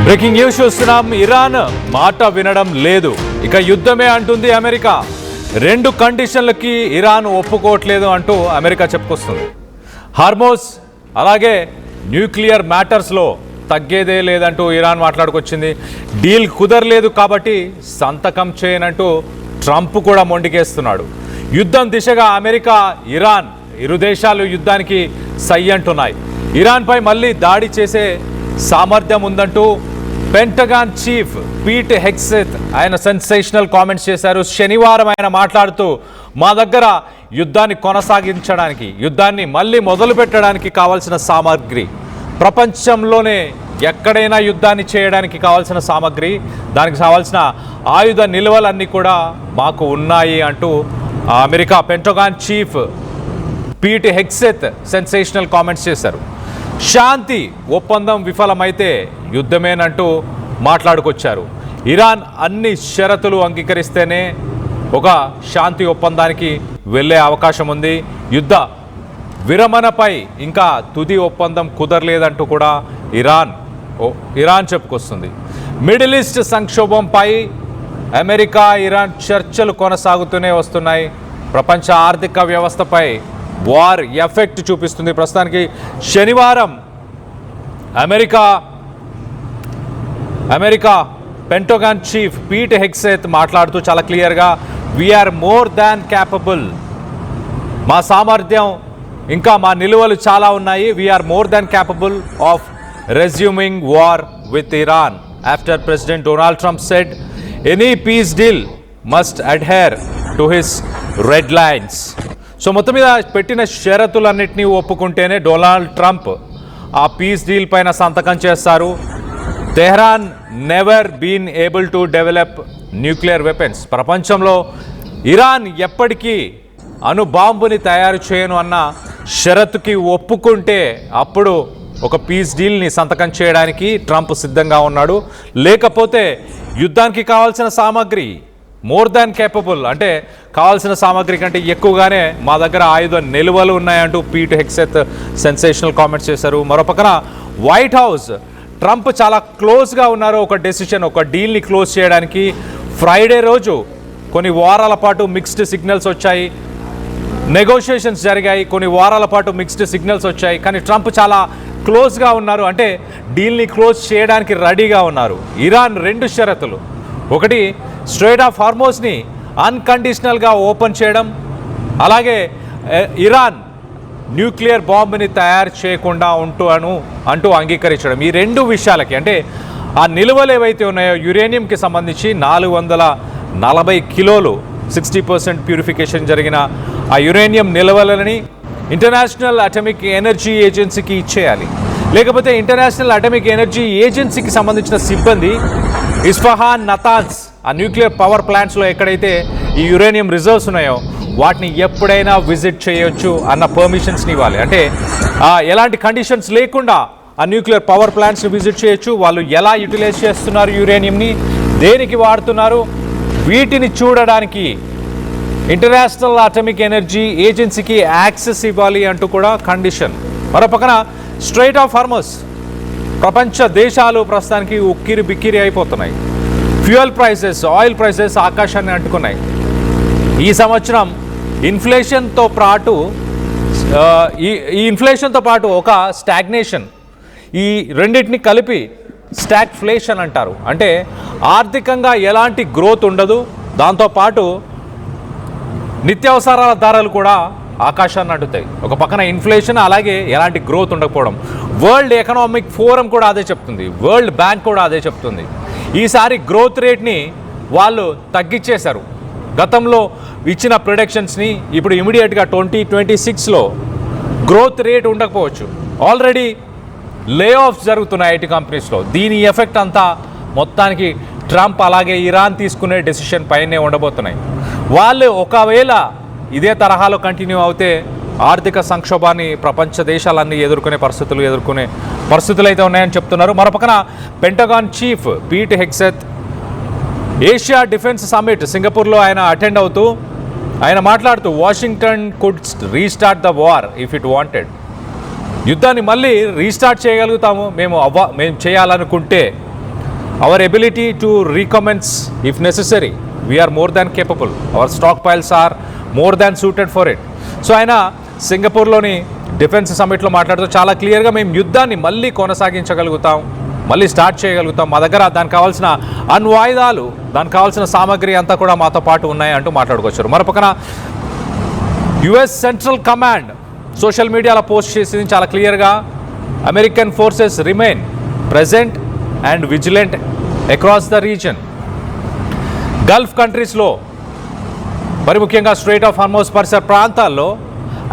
Breaking news చూస్తున్నాం. Iran మాట వినడం లేదు, ఇక యుద్ధమే అంటుంది అమెరికా. రెండు కండిషన్లకి ఇరాన్ ఒప్పుకోవట్లేదు అంటూ అమెరికా చెప్పుకొస్తుంది. హార్మోస్ అలాగే న్యూక్లియర్ మ్యాటర్స్లో తగ్గేదే లేదంటూ ఇరాన్ మాట్లాడుకొచ్చింది. డీల్ కుదరలేదు కాబట్టి సంతకం చేయనంటూ ట్రంప్ కూడా మొండికేస్తున్నాడు. యుద్ధం దిశగా అమెరికా, ఇరాన్ ఇరు దేశాలు యుద్ధానికి సై అంటున్నాయి. ఇరాన్పై మళ్ళీ దాడి చేసే సామర్థ్యం ఉందంటూ పెంటగాన్ చీఫ్ పీట్ హెగ్సెత్ ఆయన సెన్సేషనల్ కామెంట్స్ చేశారు. శనివారం ఆయన మాట్లాడుతూ, మా దగ్గర యుద్ధాన్ని కొనసాగించడానికి, యుద్ధాన్ని మళ్ళీ మొదలు పెట్టడానికి కావాల్సిన సామగ్రి, ప్రపంచంలోనే ఎక్కడైనా యుద్ధాన్ని చేయడానికి కావాల్సిన సామగ్రి, దానికి కావాల్సిన ఆయుధ నిల్వలన్నీ కూడా మాకు ఉన్నాయి అంటూ America Pentagon chief Pete Hegseth sensational comments చేశారు. శాంతి ఒప్పందం విఫలమైతే యుద్ధమేనంటూ మాట్లాడుకొచ్చారు. ఇరాన్ అన్ని షరతులు అంగీకరిస్తేనే ఒక శాంతి ఒప్పందానికి వెళ్ళే అవకాశం ఉంది. యుద్ధ విరమణపై ఇంకా తుది ఒప్పందం కుదరలేదంటూ కూడా ఇరాన్ చెప్పుకొస్తుంది. మిడిల్ ఈస్ట్ సంక్షోభంపై అమెరికా, ఇరాన్ చర్చలు కొనసాగుతూనే వస్తున్నాయి. ప్రపంచ ఆర్థిక వ్యవస్థపై వార్ ఎఫెక్ట్ చూపిస్తుంది. ప్రస్తుతానికి శనివారం America Pentagon chief Pete Hegseth మాట్లాడుతూ చాలా క్లియర్గా, వీఆర్ మోర్ దాన్ క్యాపబుల్, మా సామర్థ్యం ఇంకా మా నిలువలు చాలా ఉన్నాయి. We're more than capable of resuming war with Iran after president Donald Trump said any peace deal must adhere to his red lines. So మొత్తం మీద పెట్టిన షరతులన్నింటినీ ఒప్పుకుంటేనే డొనాల్డ్ ట్రంప్ ఆ పీస్ డీల్ పైన సంతకం చేస్తారు. Tehran never been able to develop nuclear weapons, ప్రపంచంలో ఇరాన్ ఎప్పటికీ అణుబాంబుని తయారు చేయను అన్న షరతుకి ఒప్పుకుంటే అప్పుడు ఒక పీస్ డీల్ని సంతకం చేయడానికి ట్రంప్ సిద్ధంగా ఉన్నాడు. లేకపోతే యుద్ధానికి కావాల్సిన సామాగ్రి మోర్ దాన్ కేపబుల్, అంటే కావాల్సిన సామాగ్రి కంటే ఎక్కువగానే మా దగ్గర ఆయుధ నిల్వలు ఉన్నాయంటూ పీట్ హెగ్సెత్ సెన్సేషనల్ కామెంట్స్ చేశారు. మరోపక్కన వైట్ హౌస్ ట్రంప్ చాలా క్లోజ్గా ఉన్నారు ఒక డెసిషన్, ఒక డీల్ని క్లోజ్ చేయడానికి. ఫ్రైడే రోజు కొన్ని వారాల పాటు మిక్స్డ్ సిగ్నల్స్ వచ్చాయి, నెగోషియేషన్స్ జరిగాయి, కొన్ని వారాల పాటు మిక్స్డ్ సిగ్నల్స్ వచ్చాయి. కానీ ట్రంప్ చాలా క్లోజ్గా ఉన్నారు, అంటే డీల్ని క్లోజ్ చేయడానికి రెడీగా ఉన్నారు. ఇరాన్ రెండు షరతులు, ఒకటి స్ట్రెయిట్ ఆఫ్ హార్మోస్ని అన్కండిషనల్గా ఓపెన్ చేయడం, అలాగే ఇరాన్ న్యూక్లియర్ బాంబుని తయారు చేయకుండా అంటూ అంగీకరించడం. ఈ రెండు విషయాలకి, అంటే ఆ నిల్వలు ఏవైతే ఉన్నాయో యురేనియంకి సంబంధించి 440 కిలోలు 60% ప్యూరిఫికేషన్ జరిగిన ఆ యురేనియం నిల్వలని ఇంటర్నేషనల్ అటామిక్ ఎనర్జీ ఏజెన్సీకి ఇచ్చేయాలి. లేకపోతే ఇంటర్నేషనల్ అటామిక్ ఎనర్జీ ఏజెన్సీకి సంబంధించిన సిబ్బంది ఇస్ఫహాన్, నతాన్స్ ఆ న్యూక్లియర్ పవర్ ప్లాంట్స్లో ఎక్కడైతే ఈ యురేనియం రిజర్వ్స్ ఉన్నాయో వాటిని ఎప్పుడైనా విజిట్ చేయొచ్చు అన్న పర్మిషన్స్ని ఇవ్వాలి. అంటే ఎలాంటి కండిషన్స్ లేకుండా ఆ న్యూక్లియర్ పవర్ ప్లాంట్స్ని విజిట్ చేయొచ్చు. వాళ్ళు ఎలా యూటిలైజ్ చేస్తున్నారు యురేనియంని, దేనికి వాడుతున్నారు, వీటిని చూడడానికి ఇంటర్నేషనల్ అటామిక్ ఎనర్జీ ఏజెన్సీకి యాక్సెస్ ఇవ్వాలి అంటూ కూడా కండిషన్. మరోపక్కన స్ట్రెయిట్ ఆఫ్ హార్మోస్, ప్రపంచ దేశాలు ప్రస్తుతానికి ఉక్కిరి బిక్కిరి అయిపోతున్నాయి. ఫ్యూయల్ ప్రైసెస్, ఆయిల్ ప్రైసెస్ ఆకాశాన్ని అంటుకున్నాయి. ఈ సంవత్సరం ఇన్ఫ్లేషన్తో పాటు ఒక స్టాగ్నేషన్, ఈ రెండింటిని కలిపి స్టాగ్ఫ్లేషన్ అంటారు. అంటే ఆర్థికంగా ఎలాంటి గ్రోత్ ఉండదు, దాంతోపాటు నిత్యావసరాల ధరలు కూడా ఆకాశాన్ని అంటుతాయి. ఒక పక్కన ఇన్ఫ్లేషన్, అలాగే ఎలాంటి గ్రోత్ ఉండకపోవడం. వరల్డ్ ఎకనామిక్ ఫోరం కూడా అదే చెప్తుంది, వరల్డ్ బ్యాంక్ కూడా అదే చెప్తుంది. ఈసారి గ్రోత్ రేట్ని వాళ్ళు తగ్గించేశారు. గతంలో ఇచ్చిన ప్రొడక్షన్స్ని ఇప్పుడు ఇమీడియట్గా 2026లో గ్రోత్ రేట్ ఉండకపోవచ్చు. ఆల్రెడీ లే ఆఫ్స్ జరుగుతున్నాయి ఐటీ కంపెనీస్లో. దీని ఎఫెక్ట్ అంతా మొత్తానికి ట్రంప్ అలాగే ఇరాన్ తీసుకునే డెసిషన్ పైనే ఉండబోతున్నాయి. వాళ్ళు ఒకవేళ ఇదే తరహాలో కంటిన్యూ అవుతే ఆర్థిక సంక్షోభాన్ని ప్రపంచ దేశాలన్నీ ఎదుర్కొనే పరిస్థితులు అయితే ఉన్నాయని చెప్తున్నారు. మరోపక్కన Pentagon chief Pete Hegseth Asia defence summit సింగపూర్లో ఆయన అటెండ్ అవుతూ ఆయన మాట్లాడుతూ, Washington could restart the war if it wanted, యుద్ధాన్ని మళ్ళీ రీస్టార్ట్ చేయగలుగుతాము మేము చేయాలనుకుంటే our ability to recommence if necessary. We are more than capable. Our stockpiles are more than suited for it. So ఆయన సింగపూర్లోని డిఫెన్స్ సమ్మిట్లో మాట్లాడుతూ చాలా క్లియర్గా మేము యుద్ధాన్ని మళ్ళీ కొనసాగించగలుగుతాం, మళ్ళీ స్టార్ట్ చేయగలుగుతాం, మా దగ్గర దానికి కావాల్సిన అణ్వాయుధాలు, దానికి కావాల్సిన సామగ్రి అంతా కూడా మాతో పాటు ఉన్నాయి అంటూ మాట్లాడుకొచ్చారు. మరోపక్కన యుఎస్ సెంట్రల్ కమాండ్ సోషల్ మీడియాలో పోస్ట్ చేసింది చాలా క్లియర్గా, American forces remain present and vigilant across the reason. Gulf కంట్రీస్లో మరి ముఖ్యంగా స్ట్రెయిట్ ఆఫ్ హార్మోజ్ పరిసర ప్రాంతాల్లో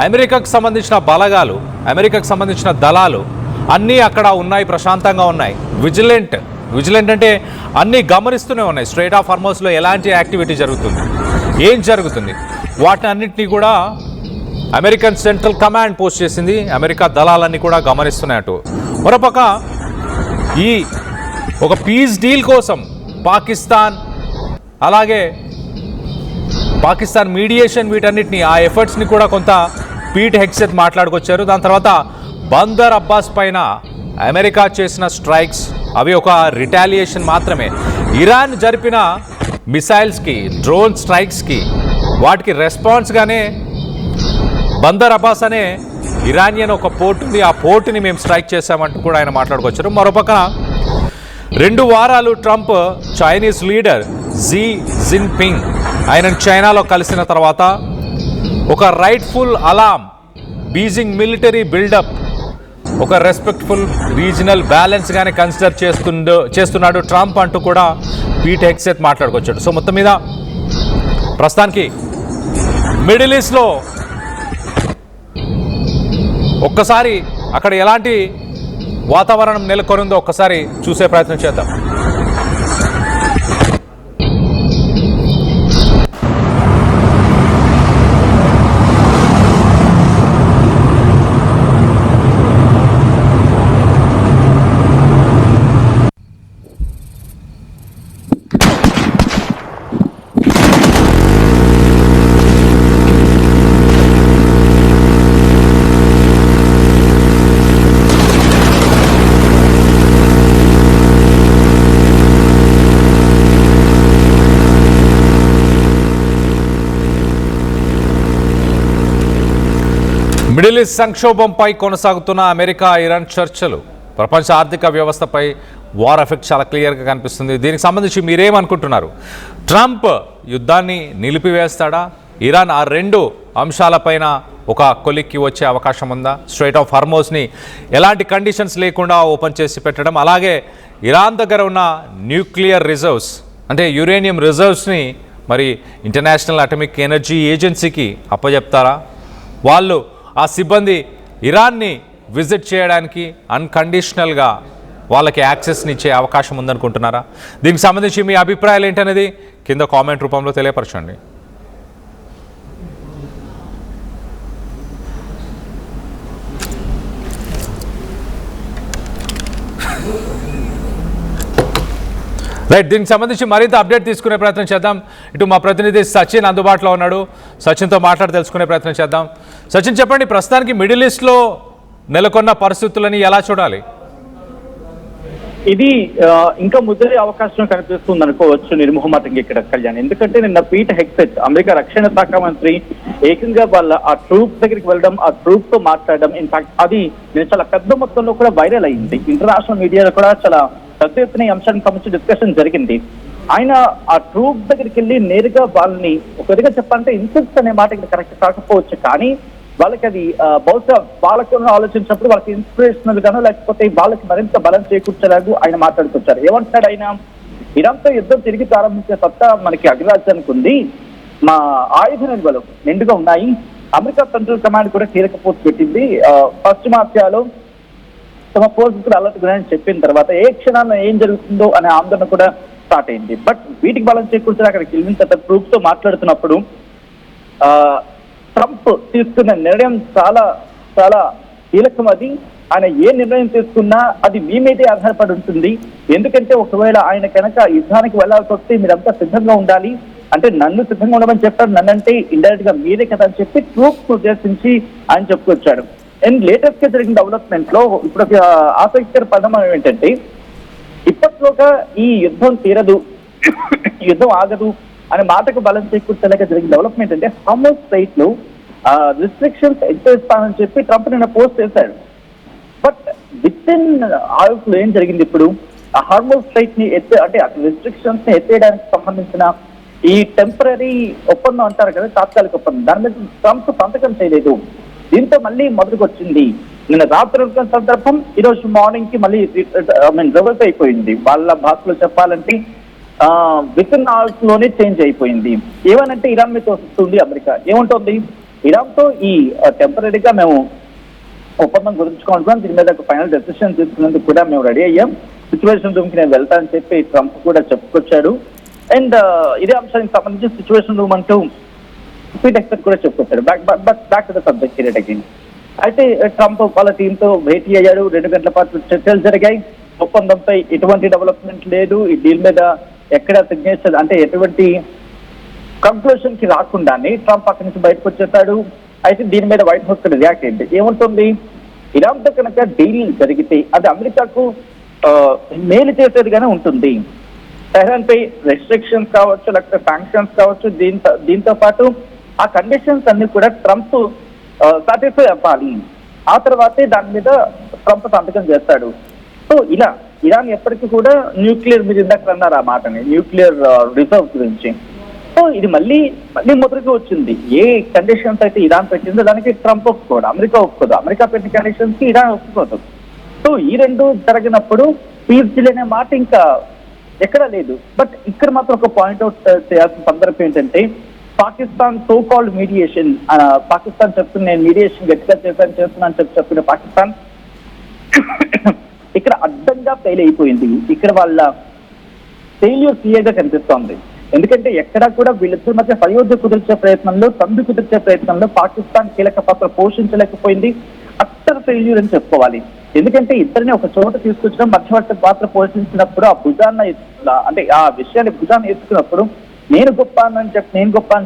అమెరికాకు సంబంధించిన బలగాలు, అమెరికాకు సంబంధించిన దళాలు అన్నీ అక్కడ ఉన్నాయి, ప్రశాంతంగా ఉన్నాయి. విజిలెంట్ అంటే అన్నీ గమనిస్తూనే ఉన్నాయి. స్ట్రెయిట్ ఆఫ్ హార్మోజ్లో ఎలాంటి యాక్టివిటీ జరుగుతుంది, ఏం జరుగుతుంది, వాటిని అన్నింటినీ కూడా అమెరికన్ సెంట్రల్ కమాండ్ పోస్ట్ చేసింది. అమెరికా దళాలన్నీ కూడా గమనిస్తున్నాయట. మరోపక్క ఈ ఒక పీస్ డీల్ కోసం పాకిస్తాన్ మీడియేషన్, వీటన్నిటిని ఆ ఎఫర్ట్స్ని కూడా కొంత పీట్ హెగ్సెత్ మాట్లాడుకొచ్చారు. దాని తర్వాత బందర్ అబ్బాస్ పైన అమెరికా చేసిన స్ట్రైక్స్ అవి ఒక రిటాలియేషన్ మాత్రమే. ఇరాన్ జరిపిన మిసైల్స్కి, డ్రోన్ స్ట్రైక్స్కి వాటికి రెస్పాన్స్గానే బందర్ అబ్బాస్ అనే ఇరానియన్ ఒక పోర్ట్ ఉంది, ఆ పోర్టుని మేము స్ట్రైక్ చేశామంటూ కూడా ఆయన మాట్లాడుకొచ్చారు. మరోపక్కన 2 వారాలు Trump Chinese leader Xi Jinping ఆయనను చైనాలో కలిసిన తర్వాత ఒక rightful alarm, Beijing military buildup, ఒక రెస్పెక్ట్ఫుల్ రీజనల్ బ్యాలెన్స్గానే కన్సిడర్ చేస్తున్నాడు ట్రంప్ అంటూ కూడా పీట్ హెగ్సెత్ మాట్లాడుకొచ్చాడు. సో మొత్తం మీద ప్రస్తుతానికి మిడిల్ ఈస్ట్లో ఒక్కసారి అక్కడ ఎలాంటి వాతావరణం నెలకొనుందో ఒక్కసారి చూసే ప్రయత్నం చేద్దాం. మిడిల్ ఈస్ట్ సంక్షోభంపై కొనసాగుతున్న అమెరికా ఇరాన్ చర్చలు ప్రపంచ ఆర్థిక వ్యవస్థపై వార్ ఎఫెక్ట్ చాలా క్లియర్గా కనిపిస్తుంది. దీనికి సంబంధించి మీరేమనుకుంటున్నారు? ట్రంప్ యుద్ధాన్ని నిలిపివేస్తాడా? ఇరాన్ ఆ 2 అంశాలపైన ఒక కొలిక్కి వచ్చే అవకాశం ఉందా? స్ట్రెయిట్ ఆఫ్ హార్మోజ్ని ఎలాంటి కండిషన్స్ లేకుండా ఓపెన్ చేసి పెట్టడం, అలాగే ఇరాన్ దగ్గర ఉన్న న్యూక్లియర్ రిజర్వ్స్ అంటే యురేనియం రిజర్వ్స్ని మరి ఇంటర్నేషనల్ అటామిక్ ఎనర్జీ ఏజెన్సీకి అప్పచెప్తారా? వాళ్ళు ఆ సిబ్బంది ఇరాన్ని విజిట్ చేయడానికి అన్కండిషనల్గా వాళ్ళకి యాక్సెస్ని ఇచ్చే అవకాశం ఉందనుకుంటున్నారా? దీనికి సంబంధించి మీ అభిప్రాయాలు ఏంటనేది కింద కామెంట్ రూపంలో తెలియపరచండి. రైట్, దీనికి సంబంధించి మరింత అప్డేట్ తీసుకునే ప్రయత్నం చేద్దాం. ఇటు మా ప్రతినిధి సచిన్ అందుబాటులో ఉన్నాడు, సచిన్తో మాట్లాడి తెలుసుకునే ప్రయత్నం చేద్దాం. సచిన్, చెప్పండి, ప్రస్తుతానికి మిడిల్ ఈస్ట్లో నెలకొన్న పరిస్థితులని ఎలా చూడాలి? ఇది ఇంకా ముదిరే అవకాశం కనిపిస్తుంది అనుకోవచ్చు నిర్మోహమాటంగా ఇక్కడ కళ్యాణ్. ఎందుకంటే నిన్న పీట్ హెగ్సెత్ అమెరికా రక్షణ శాఖ మంత్రి ఏకంగా వాళ్ళ ఆ ట్రూప్స్ దగ్గరికి వెళ్ళడం, ఆ ట్రూప్ తో మాట్లాడడం, ఇన్ఫాక్ట్ అది నేను చాలా పెద్ద మొత్తంలో కూడా వైరల్ అయింది. ఇంటర్నేషనల్ మీడియాలో కూడా చాలా పెద్ద ఎత్తున ఈ అంశానికి సంబంధించి డిస్కషన్ జరిగింది. ఆయన ఆ ట్రూప్ దగ్గరికి వెళ్ళి నేరుగా వాళ్ళని ఒక విధంగా చెప్పాలంటే ఇన్సల్ట్స్ అనే మాట ఇక్కడ కరెక్ట్ కాకపోవచ్చు, కానీ వాళ్ళకి అది బహుశా వాళ్ళకు ఆలోచించినప్పుడు వాళ్ళకి ఇన్స్పిరేషనల్ గానో లేకపోతే వాళ్ళకి మరింత బలం చేకూర్చేలాగా ఆయన మాట్లాడుకొచ్చారు. ఏమంటాడు ఆయన? ఇరాన్తో యుద్ధం తిరిగి ప్రారంభించే సత్తా మనకి అగ్రరాజ్యానికి ఉంది, మా ఆయుధ నిల్వలు నిండుగా ఉన్నాయి. అమెరికా సెంట్రల్ కమాండ్ కూడా కీలక పోస్ట్ పెట్టింది. పశ్చిమాసియాలో తమ ఫోర్సెస్ అలర్ట్ గురించి చెప్పిన తర్వాత ఏ క్షణాల్లో ఏం జరుగుతుందో అనే ఆందోళన కూడా స్టార్ట్ అయింది. బట్ వీటికి బలం చేకూర్చిన అక్కడికి వెళ్ళిన తర్వాత ట్రూప్ తో మాట్లాడుతున్నప్పుడు ట్రంప్ తీసుకున్న నిర్ణయం చాలా చాలా కీలకం. అది ఆయన ఏ నిర్ణయం తీసుకున్నా అది మీ మీదే ఆధారపడి ఉంటుంది. ఎందుకంటే ఒకవేళ ఆయన కనుక యుద్ధానికి వెళ్లాల్సి వస్తే మీరంతా సిద్ధంగా ఉండాలి అంటే నన్ను సిద్ధంగా ఉండమని చెప్పాడు. నన్నంటే ఇండైరెక్ట్ గా మీరే కదా అని చెప్పి ట్రూప్స్ ఉద్దేశించి ఆయన చెప్పుకొచ్చాడు. అండ్ లేటెస్ట్ గా జరిగిన డెవలప్మెంట్ లో ఇప్పుడు ఆసక్తికర పరిణామం ఏంటంటే ఇప్పట్లోగా ఈ యుద్ధం తీరదు, యుద్ధం ఆగదు అనే మాటకు బలం చేకూర్చలేక జరిగిన డెవలప్మెంట్ అంటే హార్మోస్ స్ట్రైట్ లో రిస్ట్రిక్షన్స్ ఎత్తేస్తానని చెప్పి ట్రంప్ నిన్న పోస్ట్ చేశాడు. బట్ విత్ ఇన్ అవర్స్ లో ఏం జరిగింది? ఇప్పుడు ఆ హార్మోస్ స్ట్రైట్ ని అంటే రిస్ట్రిక్షన్స్ ని ఎత్తేయడానికి సంబంధించిన ఈ టెంపరీ ఒప్పందం అంటారు కదా, తాత్కాలిక ఒప్పందం, దాని మీద ట్రంప్ సంతకం చేయలేదు. దీంతో మళ్ళీ మొదటికి వచ్చింది. నిన్న రాత్రి సందర్భం ఈరోజు మార్నింగ్ కి మళ్ళీ రివర్స్ అయిపోయింది. వాళ్ళ భాషలో చెప్పాలంటే విత్ ఇన్ అవర్స్ లోనే చేంజ్ అయిపోయింది. ఏమనంటే ఇరాన్ మీద వస్తుంది అమెరికా. ఏముంటుంది? ఇరాన్ తో ఈ టెంపరీగా మేము ఒప్పందం గురించుకుంటున్నాం, దీని మీద ఒక ఫైనల్ డెసిషన్ తీసుకునేందుకు కూడా మేము రెడీ అయ్యాం, సిచ్యువేషన్ రూమ్ కి నేను వెళ్తానని చెప్పి ట్రంప్ కూడా చెప్పుకొచ్చాడు. అండ్ ఇదే అంశానికి సంబంధించి సిచ్యువేషన్ రూమ్ అంటూ పీట్ హెగ్సెత్ కూడా చెప్పుకొచ్చాడు. Back to the subject here again. అయితే ట్రంప్ వాళ్ళ టీంతో భేటీ అయ్యాడు. 2 గంటల పాటు చర్చలు జరిగాయి. ఒప్పందంపై ఎటువంటి డెవలప్మెంట్ లేదు. ఈ డీల్ మీద ఎక్కడ సిగ్నేచర్ అంటే ఎటువంటి కంక్లూషన్ కి రాకుండానే ట్రంప్ అక్కడి నుంచి బయటకు వచ్చేస్తాడు. అయితే దీని మీద వైట్ హౌస్ రియాక్ట్ అయింది. ఏముంటుంది? ఇరాన్ తో కనుక డీల్ జరిగితే అది అమెరికాకు మేలు చేసేదిగానే ఉంటుంది. టెహరాన్ పై రెస్ట్రిక్షన్స్ కావచ్చు, లేకపోతే శాంక్షన్స్ కావచ్చు, దీంతో పాటు ఆ కండిషన్స్ అన్ని కూడా ట్రంప్ సాటిస్ఫై అవ్వాలి. ఆ తర్వాతే దాని మీద ట్రంప్ సంతకం చేస్తాడు. సో ఇలా ఇరాన్ ఎప్పటికీ కూడా న్యూక్లియర్ మీద ఇందాక అన్నారు ఆ మాటని, న్యూక్లియర్ రిజర్వ్ గురించి. సో ఇది మళ్ళీ మొదటికి వచ్చింది. ఏ కండిషన్స్ అయితే ఇరాన్ పెట్టిందో దానికి ట్రంప్ ఒప్పుకోడు, అమెరికా ఒప్పుకోదు. అమెరికా పెట్టిన కండిషన్స్ కి ఇరాన్ ఒప్పుకోదు. సో ఈ రెండు జరిగినప్పుడు పీస్ డీల్ అనే మాట ఇంకా ఎక్కడా లేదు. బట్ ఇక్కడ మాత్రం ఒక పాయింట్అవుట్ చేయాల్సిన సందర్భం ఏంటంటే Pakistan so called mediation, Pakistan చెప్తుంది నేను మీడియేషన్ గట్టిగా చేస్తున్నాను చెప్పిన పాకిస్తాన్ ఇక్కడ అడ్డంగా ఫెయిల్ అయిపోయింది. ఇక్కడ వాళ్ళ ఫెయిల్యూర్ క్లియర్ గా కనిపిస్తోంది. ఎందుకంటే ఎక్కడా కూడా వీళ్ళిద్దరి మధ్య సయోధ్య కుదిర్చే ప్రయత్నంలో, సంధి కుదిర్చే ప్రయత్నంలో పాకిస్తాన్ కీలక పాత్ర పోషించలేకపోయింది. అట్టర్ ఫెయిల్యూర్ అని చెప్పుకోవాలి. ఎందుకంటే ఇద్దరిని ఒక చోట తీసుకొచ్చడం, మధ్యవర్తి పాత్ర పోషించినప్పుడు ఆ భుజాన్ని అంటే ఆ విషయాన్ని భుజాన్ని ఎత్తుకున్నప్పుడు నేను గొప్ప అని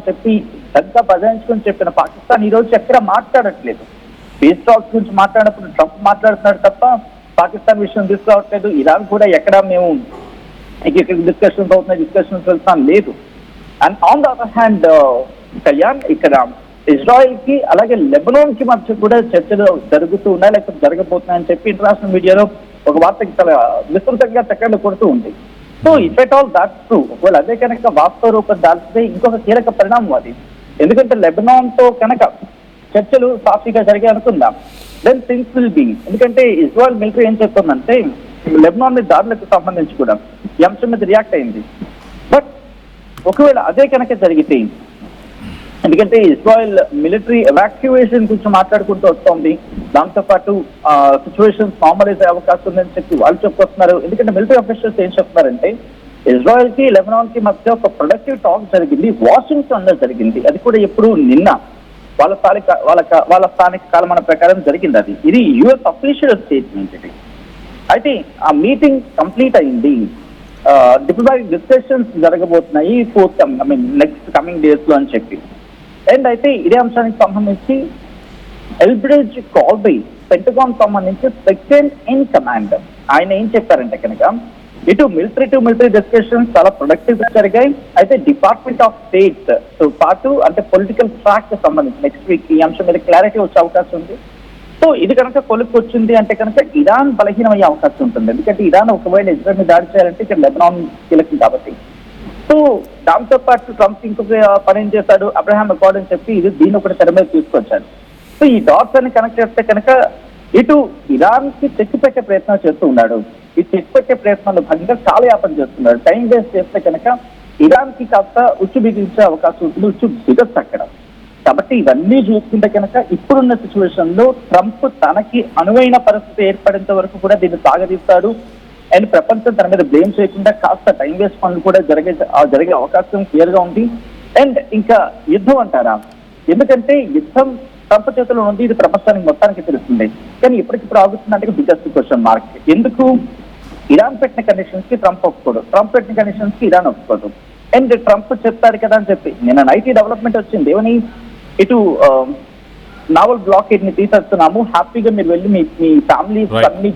చెప్పి పెద్ద బజాయించుకొని చెప్పిన పాకిస్తాన్ ఈ రోజు ఎక్కడ మాట్లాడట్లేదు. పీస్ టాక్స్ గురించి మాట్లాడినప్పుడు ట్రంప్ మాట్లాడుతున్నాడు తప్ప పాకిస్తాన్ విషయం తీసుకురావట్లేదు. ఇరాన్ కూడా ఎక్కడ మేము ఇక్కడ డిస్కషన్స్ వెళ్తాం లేదు. And on the other hand Kalyan, ఇక్కడ ఇజ్రాయెల్ కి అలాగే లెబనాన్ కి మధ్య కూడా చర్చలు జరుగుతూ ఉన్నాయి, లేకపోతే జరగబోతున్నాయని చెప్పి ఇంటర్నేషనల్ మీడియాలో ఒక వార్తకి చాలా విస్తృతంగా చక్కర్లు కొడుతూ ఉంది. So if at all that's true, ఒకవేళ అదే కనుక వాస్తవ రూపం దాల్చితే ఇంకొక కీలక పరిణామం అది. ఎందుకంటే లెబనాన్ తో కనుక చర్చలు సాఫీగా జరిగాయి అనుకుందాం, దెన్ థింగ్స్ విల్ బీ. ఎందుకంటే ఇజ్రాయెల్ మిలిటరీ ఏం చెప్తుందంటే లెబనాన్ దాడులకు సంబంధించి కూడా ఈ అంశం మీద రియాక్ట్ అయింది. బట్ ఒకవేళ అదే కనుక జరిగితే, ఎందుకంటే ఇజ్రాయెల్ మిలిటరీ ఎవాక్యువేషన్ గురించి మాట్లాడుకుంటూ వస్తోంది, దాంతోపాటు సిచ్యువేషన్ నార్మలైజ్ అయ్యే అవకాశం ఉందని చెప్పి వాళ్ళు చెప్పుకొస్తున్నారు. ఎందుకంటే మిలిటరీ ఆఫీసర్స్ ఏం చెప్తున్నారంటే ఇజ్రాయెల్ కి లెబనాన్ కి మధ్య ఒక ప్రొడక్టివ్ టాక్ జరిగింది, వాషింగ్టన్ లో జరిగింది. అది కూడా ఎప్పుడు నిన్న వాళ్ళ స్థానిక కాలమాన ప్రకారం జరిగింది. అది ఇది యుఎస్ అఫీషియల్ స్టేట్మెంట్. ఇది అయితే ఆ మీటింగ్ కంప్లీట్ అయింది. డిప్లొమాటిక్ డిస్కషన్స్ జరగబోతున్నాయి నెక్స్ట్ కమింగ్ డేస్ లో అని చెప్పి. అండ్ అయితే ఇదే అంశానికి సంబంధించి ఎల్బ్రిడ్జ్ కాల్బీ పెంటగాన్ సంబంధించి సెకండ్ ఇన్ కమాండ్ ఆయన ఏం చెప్పారంటే కనుక ఇటు మిలిటరీ డిస్కషన్స్ చాలా ప్రొడక్టివ్ గా జరిగాయి. అయితే డిపార్ట్మెంట్ ఆఫ్ స్టేట్ తో పాటు అంటే పొలిటికల్ ట్రాక్ కి సంబంధించి నెక్స్ట్ వీక్ ఈ అంశం మీద క్లారిటీ వచ్చే అవకాశం ఉంది. సో ఇది కనుక కొలుకు వచ్చింది అంటే కనుక ఇరాన్ బలహీనమయ్యే అవకాశం ఉంటుంది. ఎందుకంటే ఇరాన్ ఒకవేళ ఇజ్రాయెల్ మీద దాడి చేయాలంటే ఇక్కడ లెబనాన్ కీలకం కాబట్టి. సో దాంతో పాటు ట్రంప్ ఇంకొక పని ఏం చేశాడు, అబ్రహాం అకార్డ్ అని చెప్పి దీన్ని ఒకటి తెర మీద తీసుకొచ్చాడు. సో ఈ డాట్స్ అన్ని కనెక్ట్ చేస్తే కనుక ఇటు ఇరాన్ కి చెక్కు పెట్టే ప్రయత్నం చేస్తూ ఉన్నాడు. ఈ చెక్కు పెట్టే ప్రయత్నంలో భాగంగా చాలా యాపన చేస్తున్నాడు. టైం వేస్ట్ చేస్తే కనుక ఇరాన్ కి కాస్త ఉచ్చు బిగించే అవకాశం ఉంటుంది, ఉచ్చు బిగచ్చు అక్కడ. కాబట్టి ఇవన్నీ చూసుకుంటే కనుక ఇప్పుడున్న సిచ్యువేషన్ లో ట్రంప్ తనకి అనువైన పరిస్థితి ఏర్పడేంత వరకు కూడా దీన్ని సాగదీస్తాడు. అండ్ ప్రపంచం తన మీద బ్లేమ్ చేయకుండా కాస్త టైం వేస్ట్ పనులు కూడా జరిగే అవకాశం క్లియర్ గా ఉంది. అండ్ ఇంకా యుద్ధం అంటారా, ఎందుకంటే యుద్ధం ట్రంప్ చేతిలో ఉంది, ఇది ప్రపంచానికి మొత్తానికి తెలుస్తుంది. కానీ ఇప్పటికిప్పుడు ఆగుతుందంటే బిగ్గెస్ట్ క్వశ్చన్ మార్క్. ఎందుకు? ఇరాన్ పెట్టిన కండిషన్స్ కి ట్రంప్ ఒప్పుకోడు, ట్రంప్ పెట్టిన కండిషన్స్ కి ఇరాన్ ఒప్పుకోదు. అండ్ ట్రంప్ చెప్తాడు కదా అని చెప్పి నిన్న ఐటీ డెవలప్మెంట్ వచ్చింది. ఏమని ఇటు నావల్ బ్లాకేడ్ ని తీసేస్తున్నాము, హ్యాపీగా మీరు వెళ్ళి మీ ఫ్యామిలీ అన్ని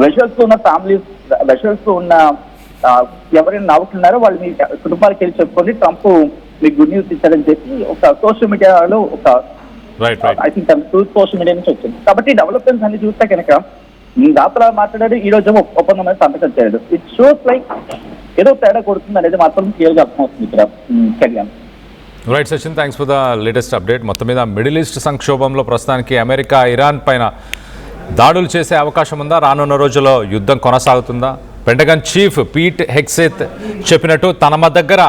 వెషల్స్ ఉన్న ఫ్యామిలీస్, వెషల్స్ ఉన్న ఎవరైనా నవ్వుతున్నారో వాళ్ళు మీ కుటుంబాలకు వెళ్ళి చెప్పుకొని ట్రంప్ మీకు గుడ్ న్యూస్ ఇచ్చారని చెప్పి ఒక సోషల్ మీడియాలో ఒక ఐ థింక్ సోషల్ మీడియా నుంచి వచ్చింది. కాబట్టి డెవలప్మెంట్స్ అన్ని చూస్తే కనుక దాతలా మాట్లాడాడు, ఈ రోజు ఒప్పందం మీద సంతకం చేయడు. ఇట్ షోస్ లైక్ ఏదో తేడా కొడుతుంది అనేది మాత్రం క్లియర్ గా అర్థమవుతుంది ఇక్కడ. Kalyan. Right Sachin, thanks for the latest update. మొత్తం మీద మిడిల్ ఈస్ట్ సంక్షోభంలో ప్రస్తుతానికి అమెరికా ఇరాన్ పైన దాడులు చేసే అవకాశం ఉందా? రానున్న రోజుల్లో యుద్ధం కొనసాగుతుందా? పెంటగన్ చీఫ్ పీట్ హెగ్సేత్ చెప్పినట్టు తమ దగ్గర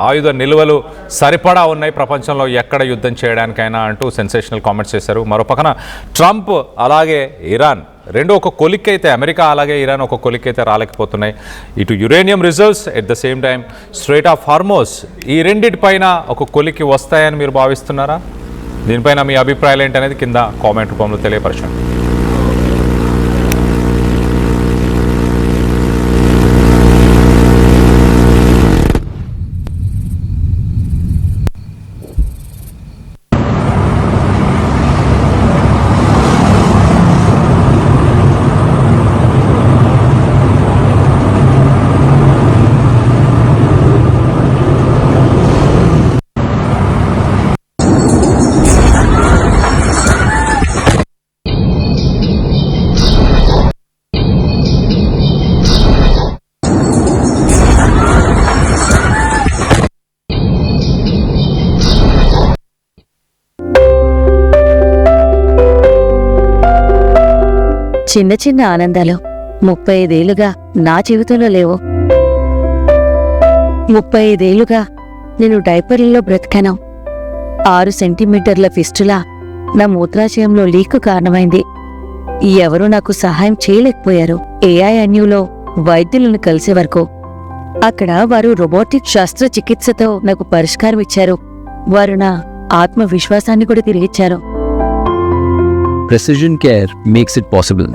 ఆయుధ నిల్వలు సరిపడా ఉన్నాయి ప్రపంచంలో ఎక్కడ యుద్ధం చేయడానికైనా అంటూ సెన్సేషనల్ కామెంట్స్ చేశారు. మరో పక్కన ట్రంప్ అలాగే ఇరాన్ రెండు ఒక కొలిక్కైతే, అమెరికా అలాగే ఇరాన్ ఒక కొలిక్కైతే రాలేకపోతున్నాయి. ఇటు uranium reserves, at the same time straight of Hormuz, ఈ రెండింటిపైన ఒక కొలిక్కి వస్తాయని మీరు భావిస్తున్నారా? దీనిపైన మీ అభిప్రాయాలు ఏంటనేది కింద కామెంట్ రూపంలో తెలియపరచండి. చిన్న చిన్న ఆనందాలు 35 ఏళ్లుగా నా జీవితంలో లేవు. 35 ఏళ్లుగా నేను డైపర్లలో బ్రతికాను. 6 సెంటీమీటర్ల ఫిస్టులా నా మూత్రాశయంలో లీకు కారణమైంది. ఎవరూ నాకు సహాయం చేయలేకపోయారు. ఏఐఎన్యూలో వైద్యులను కలిసే వరకు. అక్కడ వారు రోబోటిక్ శస్త్రచికిత్సతో నాకు పరిష్కారం ఇచ్చారు. వారు నా ఆత్మవిశ్వాసాన్ని కూడా తిరిగిచ్చారు. Precision care makes it possible.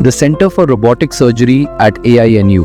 The Center for Robotic Surgery at AINU